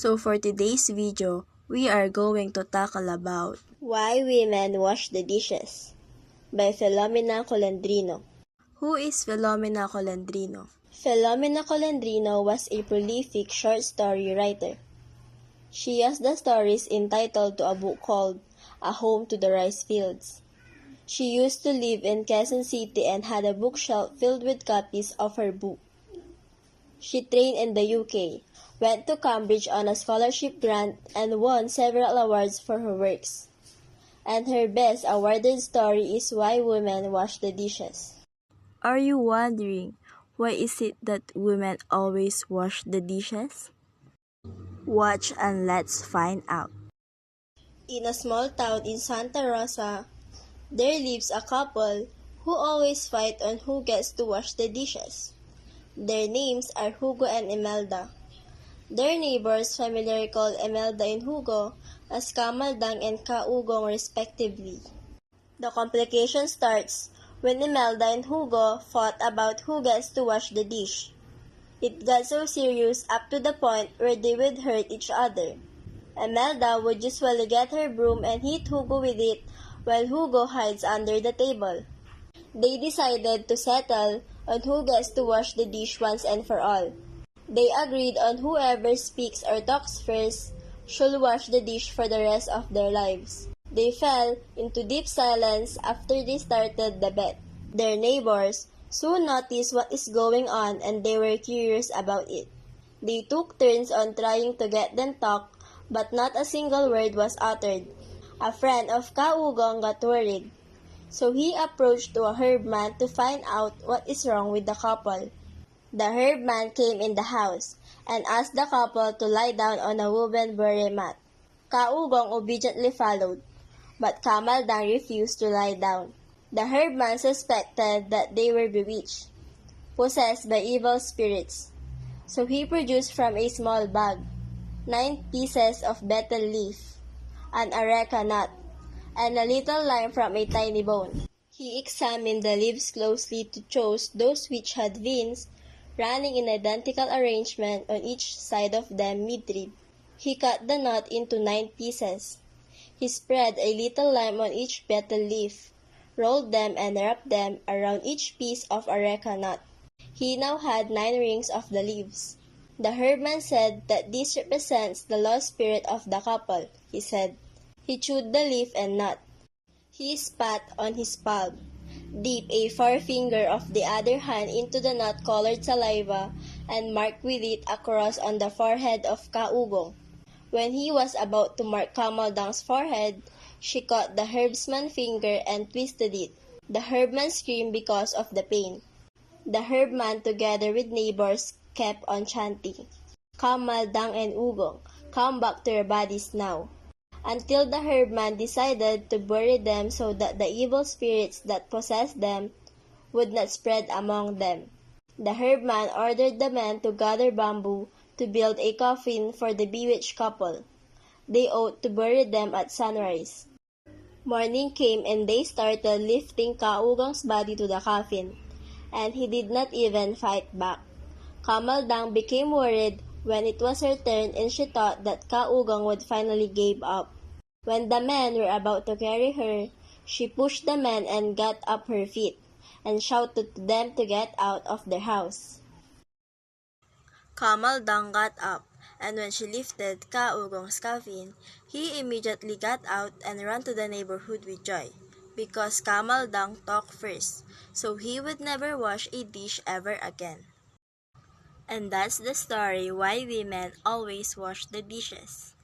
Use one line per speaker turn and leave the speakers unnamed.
So for today's video, we are going to tackle about Why Women Wash the Dishes by Filomena Colendrino. Who is Filomena Colendrino? Filomena Colendrino was a prolific short story writer. She has the stories entitled to a book called A Home to the Rice Fields. She used to live in Quezon City and had a bookshelf filled with copies of her book. She trained in the UK, went to Cambridge on a scholarship grant, and won several awards for her works. And her best awarded story is Why Women Wash the Dishes. Are you wondering, why is it that women always wash the dishes? Watch and let's find out. In a small town in Santa Rosa, there lives a couple who always fight on who gets to wash the dishes. Their names are Hugo and Imelda. Their neighbors familiarly call Imelda and Hugo as Kamaldang and Kaugong respectively. The complication starts when Imelda and Hugo fought about who gets to wash the dish. It got so serious up to the point where they would hurt each other. Imelda would usually get her broom and hit Hugo with it while Hugo hides under the table. They decided to settle on who gets to wash the dish once and for all. They agreed on whoever speaks or talks first should wash the dish for the rest of their lives. They fell into deep silence after they started the bet. Their neighbors soon noticed what is going on and they were curious about it. They took turns on trying to get them talk, but not a single word was uttered. A friend of Kaugong got worried, so he approached to a herb man to find out what is wrong with the couple. The herb man came in the house and asked the couple to lie down on a woven burial mat. Kaugong obediently followed, but Kamaldang refused to lie down. The herb man suspected that they were bewitched, possessed by evil spirits. So he produced from a small bag 9 pieces of betel leaf, an areca nut, and a little lime from a tiny bone. He examined the leaves closely to choose those which had veins running in identical arrangement on each side of them mid-rib. He cut the nut into 9 pieces. He spread a little lime on each betel leaf, rolled them and wrapped them around each piece of areca nut. He now had 9 rings of the leaves. The herbman said that this represents the lost spirit of the couple, he said. He chewed the leaf and nut. He spat on his palm, dipped a forefinger of the other hand into the nut-colored saliva, and marked with it a cross on the forehead of Kaugong. When he was about to mark Kamaldang's forehead, she caught the herbsman's finger and twisted it. The herbman screamed because of the pain. The herbman, together with neighbors, kept on chanting, "Kamaldang and Ugong, come back to your bodies now," until the herbman decided to bury them so that the evil spirits that possessed them would not spread among them. The herbman ordered the men to gather bamboo to build a coffin for the bewitched couple. They ought to bury them at sunrise. Morning came and they started lifting Kaugong's body to the coffin, and he did not even fight back. Kamaldang became worried when it was her turn and she thought that Kaugong would finally give up. When the men were about to carry her, she pushed the men and got up her feet, and shouted to them to get out of their house. Kamaldang got up, and when she lifted Kaugong's coffin, he immediately got out and ran to the neighborhood with joy, because Kamaldang talked first, so he would never wash a dish ever again. And that's the story why women always wash the dishes.